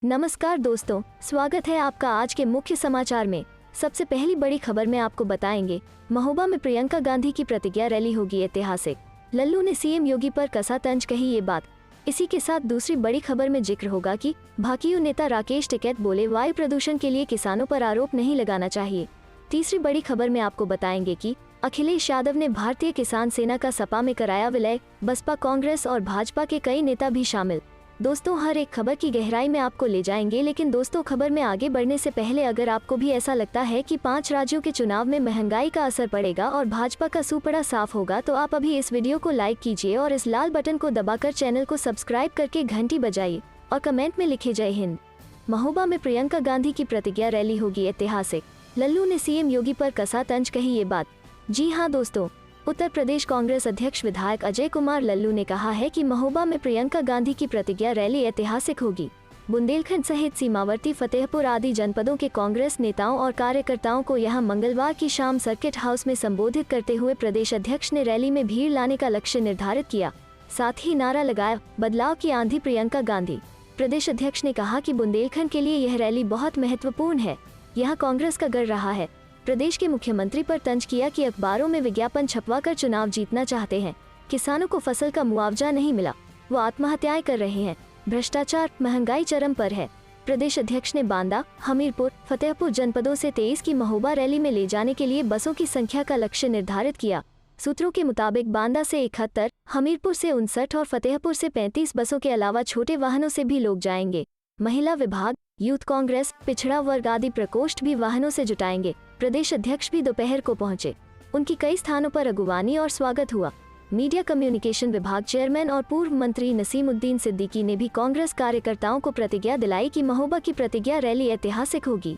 नमस्कार दोस्तों, स्वागत है आपका आज के मुख्य समाचार में। सबसे पहली बड़ी खबर में आपको बताएंगे, महोबा में प्रियंका गांधी की प्रतिज्ञा रैली होगी ऐतिहासिक। लल्लू ने सीएम योगी पर कसा तंज, कही ये बात। इसी के साथ दूसरी बड़ी खबर में जिक्र होगा कि भाकियू नेता राकेश टिकैत बोले वायु प्रदूषण के लिए किसानों पर आरोप नहीं लगाना चाहिए। तीसरी बड़ी खबर में आपको बताएंगे कि अखिलेश यादव ने भारतीय किसान सेना का सपा में कराया विलय, बसपा, कांग्रेस और भाजपा के कई नेता भी शामिल। दोस्तों, हर एक खबर की गहराई में आपको ले जाएंगे, लेकिन दोस्तों खबर में आगे बढ़ने से पहले अगर आपको भी ऐसा लगता है कि 5 राज्यों के चुनाव में महंगाई का असर पड़ेगा और भाजपा का सुपड़ा साफ होगा, तो आप अभी इस वीडियो को लाइक कीजिए और इस लाल बटन को दबाकर चैनल को सब्सक्राइब करके घंटी बजाइए और कमेंट में लिखे जय हिंद। महोबा में प्रियंका गांधी की प्रतिज्ञा रैली होगी ऐतिहासिक। लल्लू ने सीएम योगी पर कसा तंज, कही ये बात। जी हाँ दोस्तों, उत्तर प्रदेश कांग्रेस अध्यक्ष विधायक अजय कुमार लल्लू ने कहा है कि महोबा में प्रियंका गांधी की प्रतिज्ञा रैली ऐतिहासिक होगी। बुंदेलखंड सहित सीमावर्ती फतेहपुर आदि जनपदों के कांग्रेस नेताओं और कार्यकर्ताओं को यहां मंगलवार की शाम सर्किट हाउस में संबोधित करते हुए प्रदेश अध्यक्ष ने रैली में भीड़ लाने का लक्ष्य निर्धारित किया। साथ ही नारा लगाया, बदलाव की आंधी प्रियंका गांधी। प्रदेश अध्यक्ष ने कहा कि बुंदेलखंड के लिए यह रैली बहुत महत्वपूर्ण है, यहाँ कांग्रेस का गढ़ रहा है। प्रदेश के मुख्यमंत्री पर तंज किया कि अखबारों में विज्ञापन छपवाकर चुनाव जीतना चाहते हैं, किसानों को फसल का मुआवजा नहीं मिला, वो आत्महत्याएं कर रहे हैं, भ्रष्टाचार, महंगाई चरम पर है। प्रदेश अध्यक्ष ने बांदा, हमीरपुर, फतेहपुर जनपदों से 23 की महोबा रैली में ले जाने के लिए बसों की संख्या का लक्ष्य निर्धारित किया। सूत्रों के मुताबिक बांदा से 71, हमीरपुर से 59 और फतेहपुर से 35 बसों के अलावा छोटे वाहनों से भी लोग जाएंगे। महिला विभाग, यूथ कांग्रेस, पिछड़ा वर्ग आदि प्रकोष्ठ भी वाहनों से जुटाएंगे। प्रदेश अध्यक्ष भी दोपहर को पहुंचे। उनकी कई स्थानों पर अगुवानी और स्वागत हुआ। मीडिया कम्युनिकेशन विभाग चेयरमैन और पूर्व मंत्री नसीमुद्दीन सिद्दीकी ने भी कांग्रेस कार्यकर्ताओं को प्रतिज्ञा दिलाई कि महोबा की प्रतिज्ञा रैली ऐतिहासिक होगी।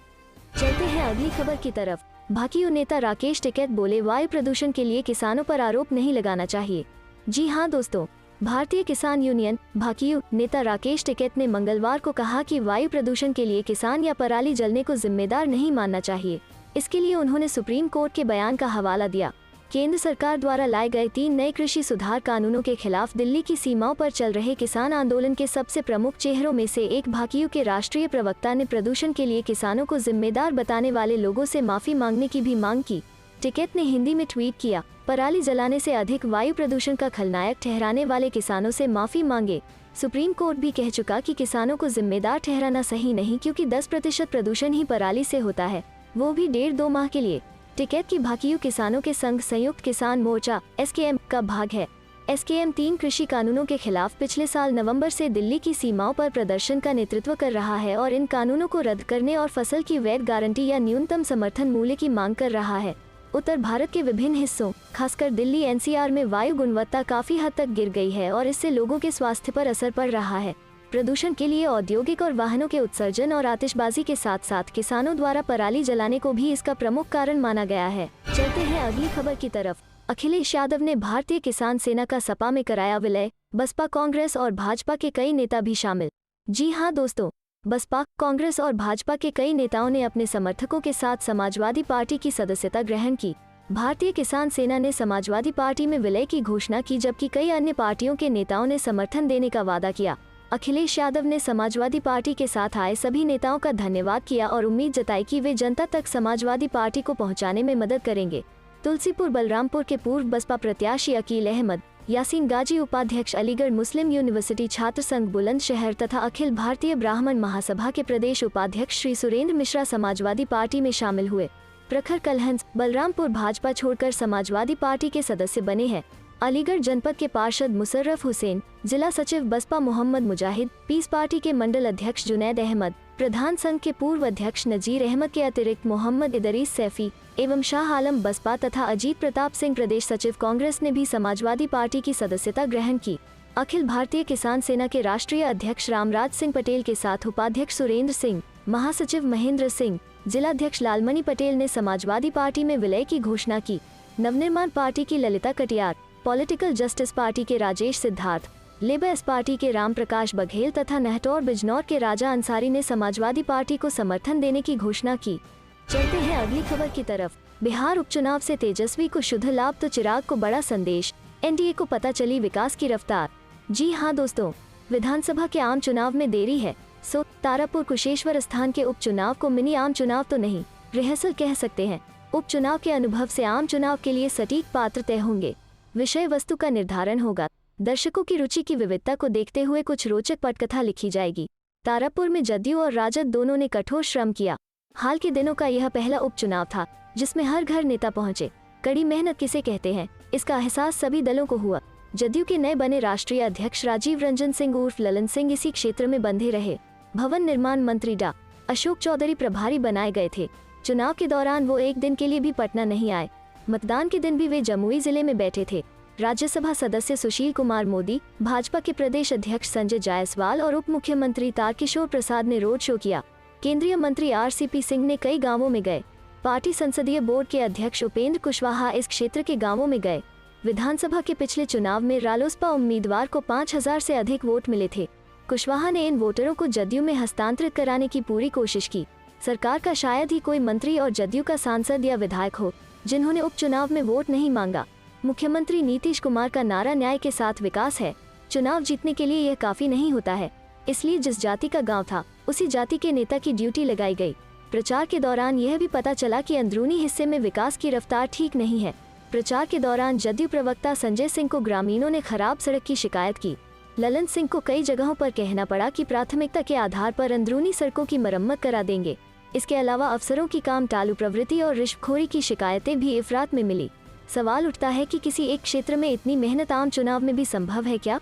चलते हैं अगली खबर की तरफ। भाकियू नेता राकेश टिकैत बोले वायु प्रदूषण के लिए किसानों पर आरोप नहीं लगाना चाहिए। जी हाँ दोस्तों, भारतीय किसान यूनियन भाकियू नेता राकेश टिकैत ने मंगलवार को कहा कि वायु प्रदूषण के लिए किसान या पराली जलने को जिम्मेदार नहीं मानना चाहिए। इसके लिए उन्होंने सुप्रीम कोर्ट के बयान का हवाला दिया। केंद्र सरकार द्वारा लाए गए 3 नए कृषि सुधार कानूनों के खिलाफ दिल्ली की सीमाओं पर चल रहे किसान आंदोलन के सबसे प्रमुख चेहरों में से एक भाकियू के राष्ट्रीय प्रवक्ता ने प्रदूषण के लिए किसानों को जिम्मेदार बताने वाले लोगों से माफी मांगने की भी मांग की। टिकैत ने हिंदी में ट्वीट किया, पराली जलाने से अधिक वायु प्रदूषण का खलनायक ठहराने वाले किसानों से माफी मांगे। सुप्रीम कोर्ट भी कह चुका कि किसानों को जिम्मेदार ठहराना सही नहीं, क्योंकि 10% प्रदूषण ही पराली से होता है, वो भी 1.5-2 माह के लिए। टिकैत की भाकियू किसानों के संघ संयुक्त किसान मोर्चा SKM का भाग है। SKM 3 कृषि कानूनों के खिलाफ पिछले साल नवंबर से दिल्ली की सीमाओं पर प्रदर्शन का नेतृत्व कर रहा है और इन कानूनों को रद्द करने और फसल की वैध गारंटी या न्यूनतम समर्थन मूल्य की मांग कर रहा है। उत्तर भारत के विभिन्न हिस्सों, खासकर दिल्ली NCR में वायु गुणवत्ता काफी हद तक गिर गई है और इससे लोगों के स्वास्थ्य पर असर पड़ रहा है। प्रदूषण के लिए औद्योगिक और वाहनों के उत्सर्जन और आतिशबाजी के साथ साथ किसानों द्वारा पराली जलाने को भी इसका प्रमुख कारण माना गया है। चलते हैं अगली खबर की तरफ। अखिलेश यादव ने भारतीय किसान सेना का सपा में कराया विलय, बसपा, कांग्रेस और भाजपा के कई नेता भी शामिल। जी हाँ दोस्तों, बसपा, कांग्रेस और भाजपा के कई नेताओं ने अपने समर्थकों के साथ समाजवादी पार्टी की सदस्यता ग्रहण की। भारतीय किसान सेना ने समाजवादी पार्टी में विलय की घोषणा की, जबकि कई अन्य पार्टियों के नेताओं ने समर्थन देने का वादा किया। अखिलेश यादव ने समाजवादी पार्टी के साथ आए सभी नेताओं का धन्यवाद किया और उम्मीद जताई कि वे जनता तक समाजवादी पार्टी को पहुंचाने में मदद करेंगे। तुलसीपुर बलरामपुर के पूर्व बसपा प्रत्याशी अकील अहमद, यासीन गाजी उपाध्यक्ष अलीगढ़ मुस्लिम यूनिवर्सिटी छात्र संघ बुलंदशहर तथा अखिल भारतीय ब्राह्मण महासभा के प्रदेश उपाध्यक्ष श्री सुरेंद्र मिश्रा समाजवादी पार्टी में शामिल हुए। प्रखर कलहंस बलरामपुर भाजपा छोड़कर समाजवादी पार्टी के सदस्य बने हैं। अलीगढ़ जनपद के पार्षद मुशर्रफ हुसैन, जिला सचिव बसपा मोहम्मद मुजाहिद, पीस पार्टी के मंडल अध्यक्ष जुनैद अहमद, प्रधान संघ के पूर्व अध्यक्ष नजीर अहमद के अतिरिक्त मोहम्मद इदरीस सैफी एवं शाह आलम बसपा तथा अजीत प्रताप सिंह प्रदेश सचिव कांग्रेस ने भी समाजवादी पार्टी की सदस्यता ग्रहण की। अखिल भारतीय किसान सेना के राष्ट्रीय अध्यक्ष रामराज सिंह पटेल के साथ उपाध्यक्ष सुरेंद्र सिंह, महासचिव महेंद्र सिंह, जिलाध्यक्ष लालमणि पटेल ने समाजवादी पार्टी में विलय की घोषणा की। नवनिर्माण पार्टी की Lalita Katiyar, political justice party के राजेश सिद्धार्थ, लेबर पार्टी के राम प्रकाश बघेल तथा नहटौर बिजनौर के राजा अंसारी ने समाजवादी पार्टी को समर्थन देने की घोषणा की। चलते हैं अगली खबर की तरफ। बिहार उपचुनाव से तेजस्वी को शुद्ध लाभ तो चिराग को बड़ा संदेश, एनडीए को पता चली विकास की रफ्तार। जी हाँ दोस्तों, विधानसभा के आम चुनाव में देरी है, सो तारापुर कुशेश्वर स्थान के उपचुनाव को मिनी आम चुनाव तो नहीं, रिहर्सल कह सकते हैं। उपचुनाव के अनुभव से आम चुनाव के लिए सटीक पात्र तय होंगे। विषय वस्तु का निर्धारण होगा। दर्शकों की रुचि की विविधता को देखते हुए कुछ रोचक पटकथा लिखी जाएगी। तारापुर में जदयू और राजद दोनों ने कठोर श्रम किया। हाल के दिनों का यह पहला उपचुनाव था जिसमें हर घर नेता पहुंचे। कड़ी मेहनत किसे कहते हैं, इसका एहसास सभी दलों को हुआ। जदयू के नए बने राष्ट्रीय अध्यक्ष राजीव रंजन सिंह उर्फ ललन सिंह इसी क्षेत्र में बंधे रहे। भवन निर्माण मंत्री डा अशोक चौधरी प्रभारी बनाए गए थे। चुनाव के दौरान वो एक दिन के लिए भी पटना नहीं आए। मतदान के दिन भी वे जमुई जिले में बैठे थे। राज्यसभा सदस्य सुशील कुमार मोदी, भाजपा के प्रदेश अध्यक्ष संजय जायसवाल और उप मुख्यमंत्री तारकिशोर प्रसाद ने रोड शो किया। केंद्रीय मंत्री आरसीपी सिंह ने कई गांवों में गए। पार्टी संसदीय बोर्ड के अध्यक्ष उपेंद्र कुशवाहा इस क्षेत्र के गांवों में गए। विधानसभा के पिछले चुनाव में रालोसपा उम्मीदवार को 5000 से अधिक वोट मिले थे। कुशवाहा ने इन वोटरों को जदयू में हस्तांतरित कराने की पूरी कोशिश की। सरकार का शायद ही कोई मंत्री और जदयू का सांसद या विधायक हो जिन्होंने उपचुनाव में वोट नहीं मांगा। मुख्यमंत्री नीतीश कुमार का नारा न्याय के साथ विकास है। चुनाव जीतने के लिए यह काफी नहीं होता है, इसलिए जिस जाति का गांव था उसी जाति के नेता की ड्यूटी लगाई गई। प्रचार के दौरान यह भी पता चला कि अंदरूनी हिस्से में विकास की रफ्तार ठीक नहीं है। प्रचार के दौरान जदयू प्रवक्ता संजय सिंह को ग्रामीणों ने खराब सड़क की शिकायत की। ललन सिंह को कई जगहों पर कहना पड़ा कि प्राथमिकता के आधार पर अंदरूनी सड़कों की मरम्मत करा देंगे। इसके अलावा अफसरों की काम टालू प्रवृत्ति और रिश्वतखोरी की शिकायतें भी इफरात में मिली। सवाल उठता है कि किसी एक क्षेत्र में इतनी मेहनत आम चुनाव में भी संभव है क्या?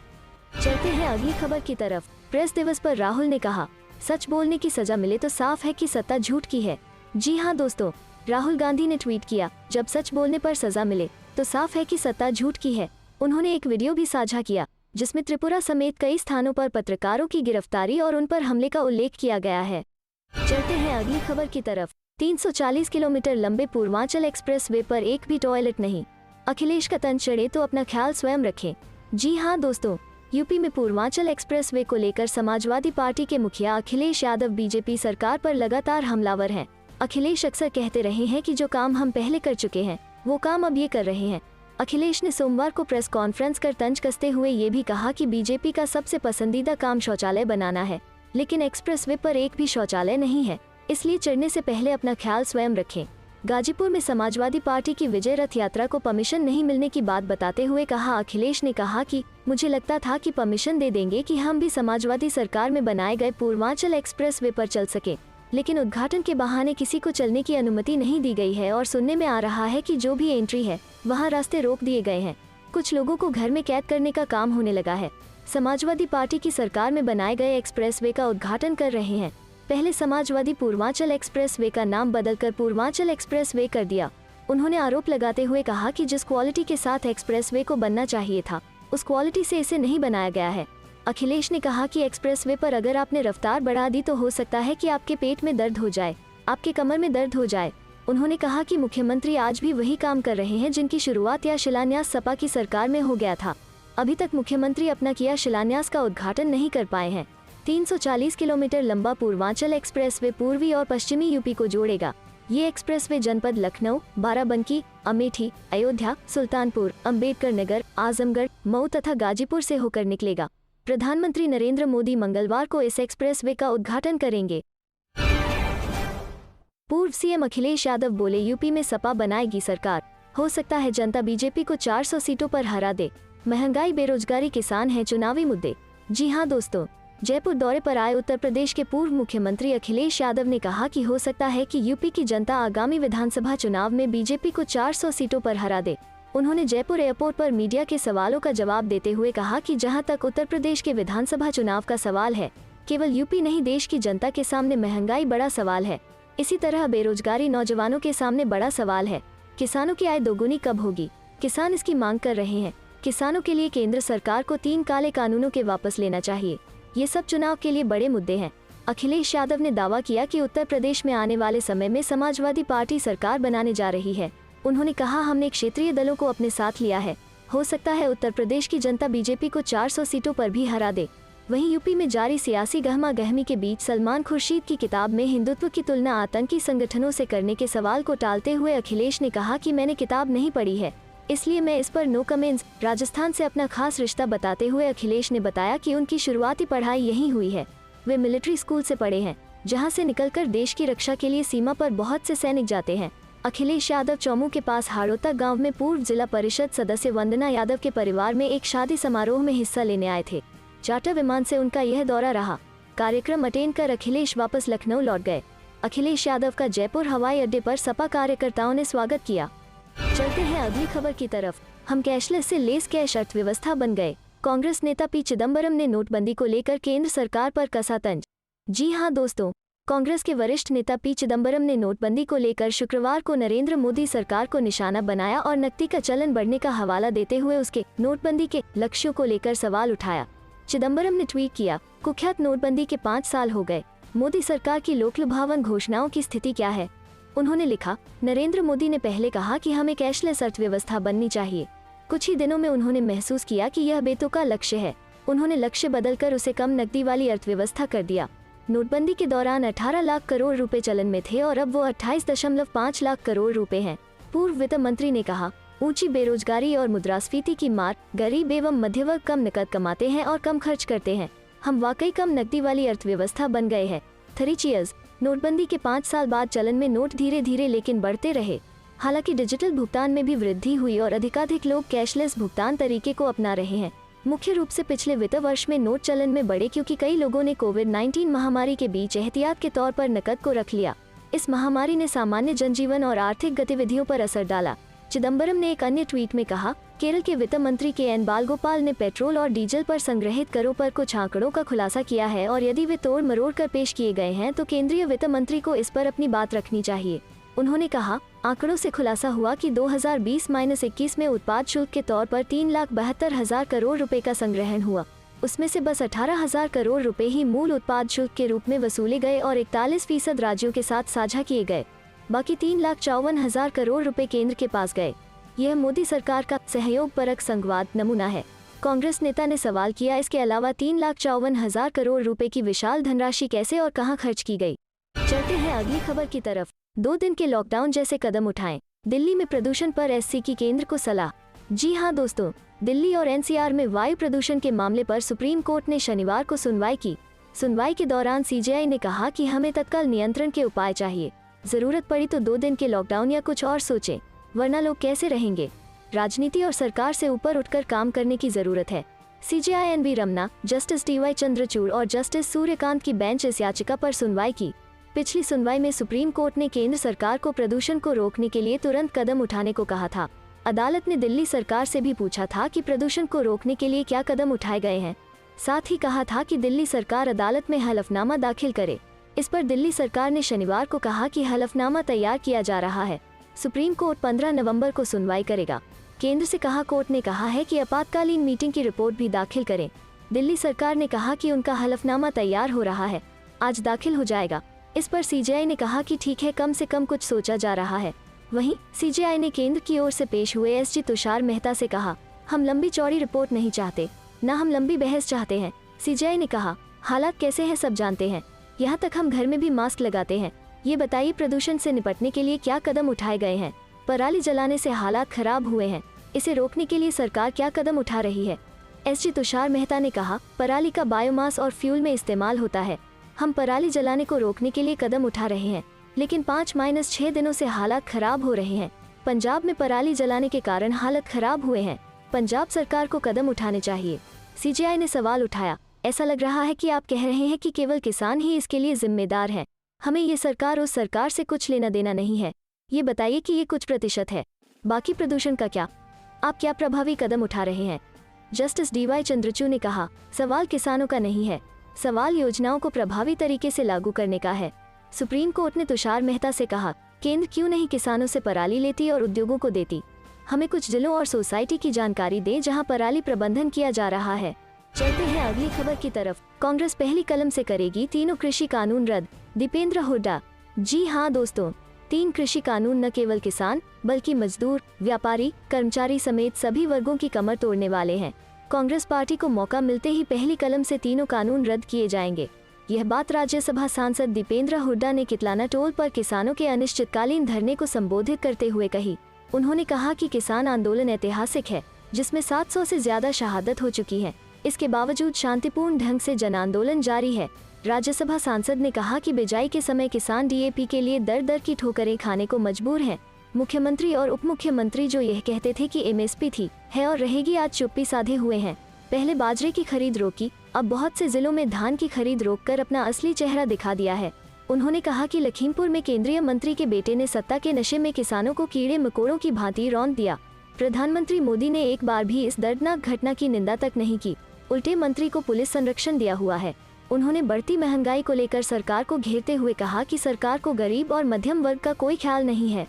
चलते हैं अगली खबर की तरफ। प्रेस दिवस पर राहुल ने कहा, सच बोलने की सजा मिले तो साफ है कि सत्ता झूठ की है। जी हाँ दोस्तों, राहुल गांधी ने ट्वीट किया, जब सच बोलने पर सजा मिले तो साफ है कि सत्ता झूठ की है। उन्होंने एक वीडियो भी साझा किया जिसमें त्रिपुरा समेत कई स्थानों पर पत्रकारों की गिरफ्तारी और उन पर हमले का उल्लेख किया गया है। चलते हैं अगली खबर की तरफ। 340 किलोमीटर लंबे पूर्वांचल एक्सप्रेसवे पर एक भी टॉयलेट नहीं। अखिलेश का तंज चढ़े तो अपना ख्याल स्वयं रखें। जी हाँ दोस्तों, यूपी में पूर्वांचल एक्सप्रेसवे को लेकर समाजवादी पार्टी के मुखिया अखिलेश यादव बीजेपी सरकार पर लगातार हमलावर हैं। अखिलेश अक्सर कहते रहे हैं कि जो काम हम पहले कर चुके हैं वो काम अब ये कर रहे हैं। अखिलेश ने सोमवार को प्रेस कॉन्फ्रेंस कर तंज कसते हुए ये भी कहा कि बीजेपी का सबसे पसंदीदा काम शौचालय बनाना है, लेकिन एक्सप्रेसवे पर एक भी शौचालय नहीं है, इसलिए चढ़ने से पहले अपना ख्याल स्वयं रखें। गाजीपुर में समाजवादी पार्टी की विजय रथ यात्रा को परमिशन नहीं मिलने की बात बताते हुए कहा, अखिलेश ने कहा कि मुझे लगता था कि परमिशन दे देंगे कि हम भी समाजवादी सरकार में बनाए गए पूर्वांचल एक्सप्रेसवे पर चल सके, लेकिन उद्घाटन के बहाने किसी को चलने की अनुमति नहीं दी गई है और सुनने में आ रहा है कि जो भी एंट्री है वहाँ रास्ते रोक दिए गए हैं। कुछ लोगों को घर में कैद करने का काम होने लगा है। समाजवादी पार्टी की सरकार में बनाए गए एक्सप्रेसवे का उद्घाटन कर रहे हैं। पहले समाजवादी पूर्वांचल एक्सप्रेसवे का नाम बदलकर पूर्वांचल एक्सप्रेसवे कर दिया। उन्होंने आरोप लगाते हुए कहा कि जिस क्वालिटी के साथ एक्सप्रेसवे को बनना चाहिए था उस क्वालिटी से इसे नहीं बनाया गया है। अखिलेश ने कहा कि एक्सप्रेसवे पर अगर आपने रफ्तार बढ़ा दी तो हो सकता है कि आपके पेट में दर्द हो जाए, आपके कमर में दर्द हो जाए। उन्होंने कहा कि मुख्यमंत्री आज भी वही काम कर रहे हैं जिनकी शुरुआत या शिलान्यास सपा की सरकार में हो गया था। अभी तक मुख्यमंत्री अपना किया शिलान्यास का उद्घाटन नहीं कर पाए हैं। 340 किलोमीटर लंबा पूर्वांचल एक्सप्रेसवे पूर्वी और पश्चिमी यूपी को जोड़ेगा। ये एक्सप्रेसवे जनपद लखनऊ, बाराबंकी, अमेठी, अयोध्या, सुल्तानपुर, अंबेडकर नगर, आजमगढ़, मऊ तथा गाजीपुर से होकर निकलेगा। प्रधानमंत्री नरेंद्र मोदी मंगलवार को इस एक्सप्रेसवे का उद्घाटन करेंगे। पूर्व सीएम अखिलेश यादव बोले, यूपी में सपा बनाएगी सरकार, हो सकता है जनता बीजेपी को 400 सीटों पर हरा दे। महंगाई, बेरोजगारी, किसान हैं चुनावी मुद्दे। जी हां दोस्तों, जयपुर दौरे पर आए उत्तर प्रदेश के पूर्व मुख्यमंत्री अखिलेश यादव ने कहा कि हो सकता है कि यूपी की जनता आगामी विधानसभा चुनाव में बीजेपी को 400 सीटों पर हरा दे। उन्होंने जयपुर एयरपोर्ट पर मीडिया के सवालों का जवाब देते हुए कहा कि जहां तक उत्तर प्रदेश के विधानसभा चुनाव का सवाल है, केवल यूपी नहीं देश की जनता के सामने महंगाई बड़ा सवाल है। इसी तरह बेरोजगारी नौजवानों के सामने बड़ा सवाल है। किसानों की आय दोगुनी कब होगी, किसान इसकी मांग कर रहे हैं। किसानों के लिए केंद्र सरकार को 3 काले कानूनों के वापस लेना चाहिए। ये सब चुनाव के लिए बड़े मुद्दे हैं। अखिलेश यादव ने दावा किया कि उत्तर प्रदेश में आने वाले समय में समाजवादी पार्टी सरकार बनाने जा रही है। उन्होंने कहा, हमने क्षेत्रीय दलों को अपने साथ लिया है, हो सकता है उत्तर प्रदेश की जनता बीजेपी को 400 सीटों पर भी हरा दे। वहीं यूपी में जारी सियासी गहमा गहमी के बीच सलमान खुर्शीद की किताब में हिंदुत्व की तुलना आतंकी संगठनों से करने के सवाल को टालते हुए अखिलेश ने कहा कि मैंने किताब नहीं पढ़ी है, इसलिए मैं इस पर नो कमेंट्स। राजस्थान से अपना खास रिश्ता बताते हुए अखिलेश ने बताया कि उनकी शुरुआती पढ़ाई यहीं हुई है। वे मिलिट्री स्कूल से पढ़े हैं, जहां से निकलकर देश की रक्षा के लिए सीमा पर बहुत से सैनिक जाते हैं। अखिलेश यादव चौमू के पास हाड़ौता गांव में पूर्व जिला परिषद सदस्य वंदना यादव के परिवार में एक शादी समारोह में हिस्सा लेने आए थे। चार्टर विमान से उनका यह दौरा रहा। कार्यक्रम अटेंड कर अखिलेश वापस लखनऊ लौट गए। अखिलेश यादव का जयपुर हवाई अड्डे पर सपा कार्यकर्ताओं ने स्वागत किया। चलते हैं अगली खबर की तरफ। हम कैशलेस से लेस कैश अर्थव्यवस्था बन गए। कांग्रेस नेता पी चिदम्बरम ने नोटबंदी को लेकर केंद्र सरकार पर कसा तंज। जी हां दोस्तों, कांग्रेस के वरिष्ठ नेता पी चिदम्बरम ने नोटबंदी को लेकर शुक्रवार को नरेंद्र मोदी सरकार को निशाना बनाया और नकदी का चलन बढ़ने का हवाला देते हुए उसके नोटबंदी के लक्ष्यों को लेकर सवाल उठाया। चिदम्बरम ने ट्वीट किया, कुख्यात नोटबंदी के 5 साल हो गए, मोदी सरकार की लोकलुभावन घोषणाओं की स्थिति क्या है। उन्होंने लिखा, नरेंद्र मोदी ने पहले कहा कि हमें कैशलेस अर्थव्यवस्था बननी चाहिए। कुछ ही दिनों में उन्होंने महसूस किया कि यह बेतुका लक्ष्य है। उन्होंने लक्ष्य बदलकर उसे कम नकदी वाली अर्थव्यवस्था कर दिया। नोटबंदी के दौरान 18 लाख करोड़ रुपए चलन में थे और अब वो 28.5 लाख करोड़ रुपए हैं। पूर्व वित्त मंत्री ने कहा, ऊंची बेरोजगारी और मुद्रास्फीति की मार, गरीब एवं मध्य वर्ग कम नकद कमाते हैं और कम खर्च करते हैं। हम वाकई कम नकदी वाली अर्थव्यवस्था बन गए हैं। 3 चीयर्स। नोटबंदी के 5 साल बाद चलन में नोट धीरे धीरे लेकिन बढ़ते रहे। हालांकि डिजिटल भुगतान में भी वृद्धि हुई और अधिकाधिक लोग कैशलेस भुगतान तरीके को अपना रहे हैं। मुख्य रूप से पिछले वित्त वर्ष में नोट चलन में बढ़े क्योंकि कई लोगों ने कोविड-19 महामारी के बीच एहतियात के तौर पर नकद को रख लिया। इस महामारी ने सामान्य जनजीवन और आर्थिक गतिविधियों पर असर डाला। चिदम्बरम ने एक अन्य ट्वीट में कहा, केरल के वित्त मंत्री के एन बालगोपाल ने पेट्रोल और डीजल पर संग्रहित करों पर कुछ आंकड़ों का खुलासा किया है और यदि वे तोड़ मरोड़ कर पेश किए गए हैं तो केंद्रीय वित्त मंत्री को इस पर अपनी बात रखनी चाहिए। उन्होंने कहा, आंकड़ों से खुलासा हुआ कि 2020-21 में उत्पाद शुल्क के तौर पर 3,72,000 करोड़ रुपए का संग्रहण हुआ। उसमें से बस 18,000 करोड़ रुपए ही मूल उत्पाद शुल्क के रूप में वसूले गए और 41% राज्यों के साथ साझा किए गए। बाकी 3,54,000 करोड़ रुपए केंद्र के पास गए। यह मोदी सरकार का सहयोगपरक संघवाद नमूना है। कांग्रेस नेता ने सवाल किया, इसके अलावा 3,54,000 करोड़ रुपए की विशाल धनराशि कैसे और कहां खर्च की गई। चलते हैं अगली खबर की तरफ। 2 दिन के लॉकडाउन जैसे कदम उठाएं। दिल्ली में प्रदूषण पर एससी की केंद्र को सलाह। जी हां दोस्तों, दिल्ली और एनसीआर में वायु प्रदूषण के मामले पर सुप्रीम कोर्ट ने शनिवार को सुनवाई की। सुनवाई के दौरान सीजेआई ने कहा कि हमें तत्काल नियंत्रण के उपाय चाहिए। जरूरत पड़ी तो 2 दिन के लॉकडाउन या कुछ और सोचें, वरना लोग कैसे रहेंगे। राजनीति और सरकार से ऊपर उठकर काम करने की जरूरत है। CJI N V Ramana, justice T Y. Chandrachud और जस्टिस सूर्यकांत की बेंच इस याचिका पर सुनवाई की। पिछली सुनवाई में सुप्रीम कोर्ट ने केंद्र सरकार को प्रदूषण को रोकने के लिए तुरंत कदम उठाने को कहा था। अदालत ने दिल्ली सरकार से भी पूछा था कि प्रदूषण को रोकने के लिए क्या कदम उठाए गए हैं। साथ ही कहा था कि दिल्ली सरकार अदालत में हलफनामा दाखिल करे। इस पर दिल्ली सरकार ने शनिवार को कहा कि हलफनामा तैयार किया जा रहा है। सुप्रीम कोर्ट 15 नवंबर को सुनवाई करेगा। केंद्र से कहा, कोर्ट ने कहा है कि आपातकालीन मीटिंग की रिपोर्ट भी दाखिल करें। दिल्ली सरकार ने कहा कि उनका हलफनामा तैयार हो रहा है, आज दाखिल हो जाएगा। इस पर सीजेआई ने कहा कि ठीक है, कम से कम कुछ सोचा जा रहा है। वहीं सीजेआई ने केंद्र की ओर से पेश हुए एसजी तुषार मेहता से कहा, हम लंबी चौड़ी रिपोर्ट नहीं चाहते, न हम लंबी बहस चाहते हैं। सीजेआई ने कहा, हालात कैसे हैं सब जानते हैं, यहाँ तक हम घर में भी मास्क लगाते हैं। ये बताइए प्रदूषण से निपटने के लिए क्या कदम उठाए गए हैं। पराली जलाने से हालात खराब हुए हैं, इसे रोकने के लिए सरकार क्या कदम उठा रही है। एसजी तुषार मेहता ने कहा, पराली का बायोमास और फ्यूल में इस्तेमाल होता है। हम पराली जलाने को रोकने के लिए कदम उठा रहे हैं, लेकिन 5-6 दिनों से हालात खराब हो रहे हैं। पंजाब में पराली जलाने के कारण हालत खराब हुए हैं। पंजाब सरकार को कदम उठाने चाहिए। सीजेआई ने सवाल उठाया, ऐसा लग रहा है कि आप कह रहे हैं कि केवल किसान ही इसके लिए जिम्मेदार हैं। हमें ये सरकार उस सरकार से कुछ लेना देना नहीं है। ये बताइए कि ये कुछ प्रतिशत है, बाकी प्रदूषण का क्या? आप क्या प्रभावी कदम उठा रहे हैं? Justice D.Y.. चंद्रचूड़ ने कहा, सवाल किसानों का नहीं है, सवाल योजनाओं को प्रभावी तरीके से लागू करने का है। सुप्रीम कोर्ट ने तुषार मेहता से कहा, केंद्र क्यों नहीं किसानों से पराली लेती और उद्योगों को देती। हमें कुछ जिलों और सोसाइटी की जानकारी दें जहां पराली प्रबंधन किया जा रहा है। चलते हैं अगली खबर की तरफ। कांग्रेस पहली कलम से करेगी तीनों कृषि कानून रद्द, दीपेंद्र हुड्डा। जी हां दोस्तों, 3 कृषि कानून न केवल किसान बल्कि मजदूर, व्यापारी, कर्मचारी समेत सभी वर्गों की कमर तोड़ने वाले हैं। कांग्रेस पार्टी को मौका मिलते ही पहली कलम से तीनों कानून रद्द किए जाएंगे। यह बात राज्यसभा सांसद दीपेंद्र हुड्डा ने कितलाना टोल पर किसानों के अनिश्चितकालीन धरने को संबोधित करते हुए कही। उन्होंने कहा कि किसान आंदोलन ऐतिहासिक है, जिसमें 700 से ज्यादा शहादत हो चुकी है। इसके बावजूद शांतिपूर्ण ढंग से जन आंदोलन जारी है। राज्यसभा सांसद ने कहा कि बिजाई के समय किसान डीएपी के लिए दर दर की ठोकरें खाने को मजबूर हैं। मुख्यमंत्री और उप मुख्यमंत्री जो यह कहते थे कि एमएसपी थी, है और रहेगी, आज चुप्पी साधे हुए हैं। पहले बाजरे की खरीद रोकी, अब बहुत से जिलों में धान की खरीद रोककर अपना असली चेहरा दिखा दिया है। उन्होंने कहा कि लखीमपुर में केंद्रीय मंत्री के बेटे ने सत्ता के नशे में किसानों को कीड़े मकोड़ों की भांति रौंद दिया। प्रधानमंत्री मोदी ने एक बार भी इस दर्दनाक घटना की निंदा तक नहीं की, उल्टे मंत्री को पुलिस संरक्षण दिया हुआ है। उन्होंने बढ़ती महंगाई को लेकर सरकार को घेरते हुए कहा कि सरकार को गरीब और मध्यम वर्ग का कोई ख्याल नहीं है।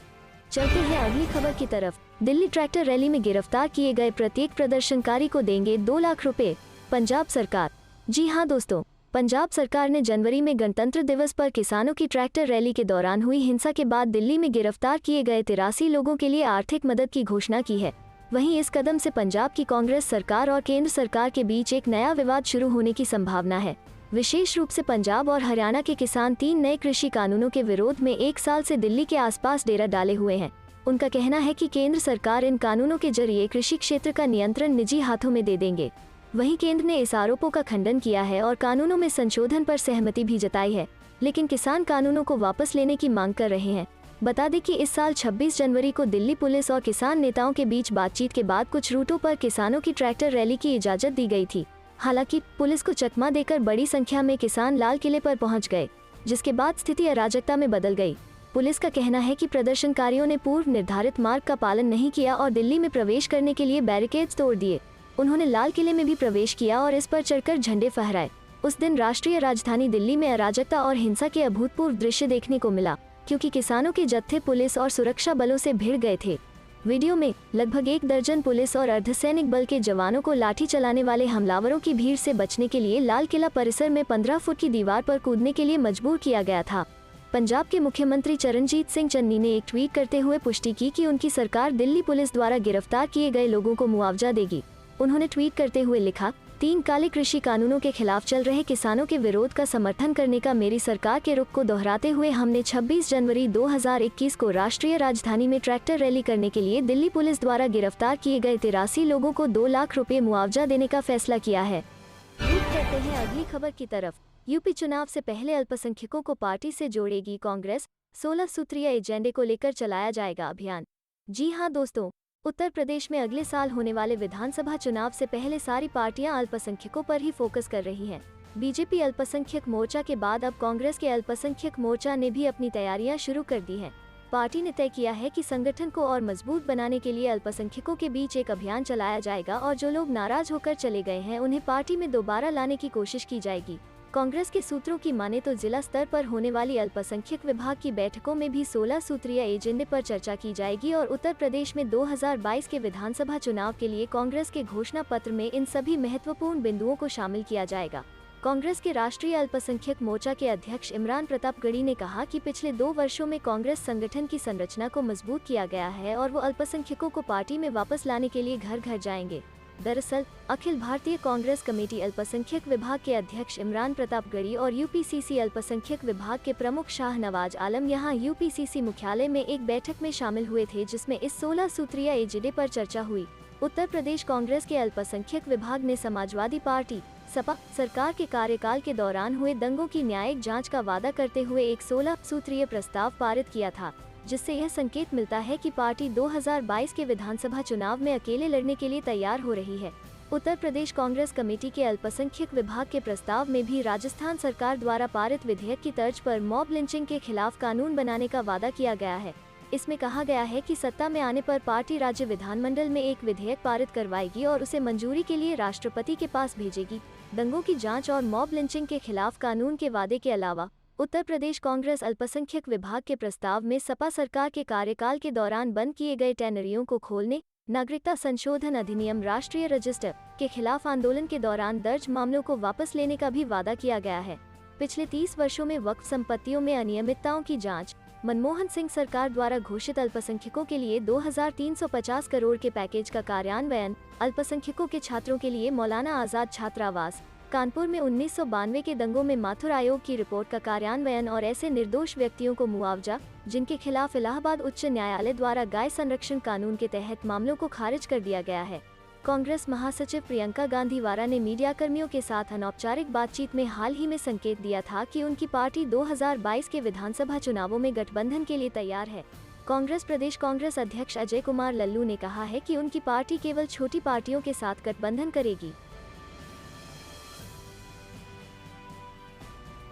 चलते हैं अगली खबर की तरफ। दिल्ली ट्रैक्टर रैली में गिरफ्तार किए गए प्रत्येक प्रदर्शनकारी को देंगे 2 लाख रुपए, पंजाब सरकार। जी हां दोस्तों, पंजाब सरकार ने जनवरी में गणतंत्र दिवस पर किसानों की ट्रैक्टर रैली के दौरान हुई हिंसा के बाद दिल्ली में गिरफ्तार किए गए 83 लोगों के लिए आर्थिक मदद की घोषणा की है। वहीं इस कदम से पंजाब की कांग्रेस सरकार और केंद्र सरकार के बीच एक नया विवाद शुरू होने की संभावना है। विशेष रूप से पंजाब और हरियाणा के किसान 3 नए कृषि कानूनों के विरोध में 1 साल से दिल्ली के आसपास डेरा डाले हुए हैं। उनका कहना है कि केंद्र सरकार इन कानूनों के जरिए कृषि क्षेत्र का नियंत्रण निजी हाथों में दे देंगे। वहीं केंद्र ने इस आरोपों का खंडन किया है और कानूनों में संशोधन पर सहमति भी जताई है, लेकिन किसान कानूनों को वापस लेने की मांग कर रहे हैं। बता दें कि इस साल 26 जनवरी को दिल्ली पुलिस और किसान नेताओं के बीच बातचीत के बाद कुछ रूटों पर किसानों की ट्रैक्टर रैली की इजाजत दी गई थी। हालांकि पुलिस को चकमा देकर बड़ी संख्या में किसान लाल किले पर पहुंच गए, जिसके बाद स्थिति अराजकता में बदल गई। पुलिस का कहना है कि प्रदर्शनकारियों ने पूर्व निर्धारित मार्ग का पालन नहीं किया और दिल्ली में प्रवेश करने के लिए बैरिकेड्स तोड़ दिए। उन्होंने लाल किले में भी प्रवेश किया और इस पर चढ़कर झंडे फहराए। उस दिन राष्ट्रीय राजधानी दिल्ली में अराजकता और हिंसा के अभूतपूर्व दृश्य देखने को मिला, क्योंकि किसानों के जत्थे पुलिस और सुरक्षा बलों से भिड़ गए थे। वीडियो में लगभग 1 दर्जन पुलिस और अर्धसैनिक बल के जवानों को लाठी चलाने वाले हमलावरों की भीड़ से बचने के लिए लाल किला परिसर में 15 फुट की दीवार पर कूदने के लिए मजबूर किया गया था। पंजाब के मुख्यमंत्री चरणजीत सिंह चन्नी ने एक ट्वीट करते हुए पुष्टि की कि उनकी सरकार दिल्ली पुलिस द्वारा गिरफ्तार किए गए लोगों को मुआवजा देगी। उन्होंने ट्वीट करते हुए लिखा, 3 काले कृषि कानूनों के खिलाफ चल रहे किसानों के विरोध का समर्थन करने का मेरी सरकार के रुख को दोहराते हुए हमने 26 जनवरी 2021 को राष्ट्रीय राजधानी में ट्रैक्टर रैली करने के लिए दिल्ली पुलिस द्वारा गिरफ्तार किए गए 83 लोगों को 2 लाख रुपए मुआवजा देने का फैसला किया है। रुख करते हैं अगली खबर की तरफ। यूपी चुनाव से पहले अल्पसंख्यकों को पार्टी से जोड़ेगी कांग्रेस, 16 सूत्रीय एजेंडे को लेकर चलाया जाएगा अभियान। जी हां दोस्तों, उत्तर प्रदेश में अगले साल होने वाले विधानसभा चुनाव से पहले सारी पार्टियां अल्पसंख्यकों पर ही फोकस कर रही हैं। बीजेपी अल्पसंख्यक मोर्चा के बाद अब कांग्रेस के अल्पसंख्यक मोर्चा ने भी अपनी तैयारियां शुरू कर दी हैं। पार्टी ने तय किया है कि संगठन को और मजबूत बनाने के लिए अल्पसंख्यकों के बीच एक अभियान चलाया जाएगा और जो लोग नाराज होकर चले गए हैं उन्हें पार्टी में दोबारा लाने की कोशिश की जाएगी। कांग्रेस के सूत्रों की माने तो जिला स्तर पर होने वाली अल्पसंख्यक विभाग की बैठकों में भी 16 सूत्रीय एजेंडे पर चर्चा की जाएगी और उत्तर प्रदेश में 2022 के विधानसभा चुनाव के लिए कांग्रेस के घोषणा पत्र में इन सभी महत्वपूर्ण बिंदुओं को शामिल किया जाएगा। कांग्रेस के राष्ट्रीय अल्पसंख्यक मोर्चा के अध्यक्ष इमरान प्रतापगढ़ी ने कहा कि पिछले 2 वर्षों में कांग्रेस संगठन की संरचना को मजबूत किया गया है और वो अल्पसंख्यकों को पार्टी में वापस लाने के लिए घर घर जाएंगे। दरअसल अखिल भारतीय कांग्रेस कमेटी अल्पसंख्यक विभाग के अध्यक्ष इमरान प्रतापगढ़ी और यूपीसीसी अल्पसंख्यक विभाग के प्रमुख शाह नवाज आलम यहां यूपीसीसी मुख्यालय में एक बैठक में शामिल हुए थे, जिसमें इस 16 सूत्रीय एजेंडे पर चर्चा हुई। उत्तर प्रदेश कांग्रेस के अल्पसंख्यक विभाग ने समाजवादी पार्टी सपा सरकार के कार्यकाल के दौरान हुए दंगों की न्यायिक जांच का वादा करते हुए एक 16 सूत्रीय प्रस्ताव पारित किया था, जिससे यह संकेत मिलता है कि पार्टी 2022 के विधानसभा चुनाव में अकेले लड़ने के लिए तैयार हो रही है। उत्तर प्रदेश कांग्रेस कमेटी के अल्पसंख्यक विभाग के प्रस्ताव में भी राजस्थान सरकार द्वारा पारित विधेयक की तर्ज पर मॉब लिंचिंग के खिलाफ कानून बनाने का वादा किया गया है। इसमें कहा गया है कि सत्ता में आने पर पार्टी राज्य विधानमंडल में एक विधेयक पारित करवाएगी और उसे मंजूरी के लिए राष्ट्रपति के पास भेजेगी। दंगों की जांच और मॉब लिंचिंग के खिलाफ कानून के वादे के अलावा उत्तर प्रदेश कांग्रेस अल्पसंख्यक विभाग के प्रस्ताव में सपा सरकार के कार्यकाल के दौरान बंद किए गए टैनरियों को खोलने, नागरिकता संशोधन अधिनियम राष्ट्रीय रजिस्टर के खिलाफ आंदोलन के दौरान दर्ज मामलों को वापस लेने का भी वादा किया गया है। पिछले 30 वर्षों में वक्फ संपत्तियों में अनियमितताओं की जांच, मनमोहन सिंह सरकार द्वारा घोषित अल्पसंख्यकों के लिए 2350 करोड़ के पैकेज का कार्यान्वयन, अल्पसंख्यकों के छात्रों के लिए मौलाना आजाद छात्रावास, कानपुर में 1992 के दंगों में माथुर आयोग की रिपोर्ट का कार्यान्वयन और ऐसे निर्दोष व्यक्तियों को मुआवजा जिनके खिलाफ इलाहाबाद उच्च न्यायालय द्वारा गाय संरक्षण कानून के तहत मामलों को खारिज कर दिया गया है। कांग्रेस महासचिव प्रियंका गांधी वारा ने मीडिया कर्मियों के साथ अनौपचारिक बातचीत में हाल ही में संकेत दिया था कि उनकी पार्टी 2022 के विधानसभा चुनावों में गठबंधन के लिए तैयार है। कांग्रेस प्रदेश कांग्रेस अध्यक्ष अजय कुमार लल्लू ने कहा है कि उनकी पार्टी केवल छोटी पार्टियों के साथ गठबंधन करेगी।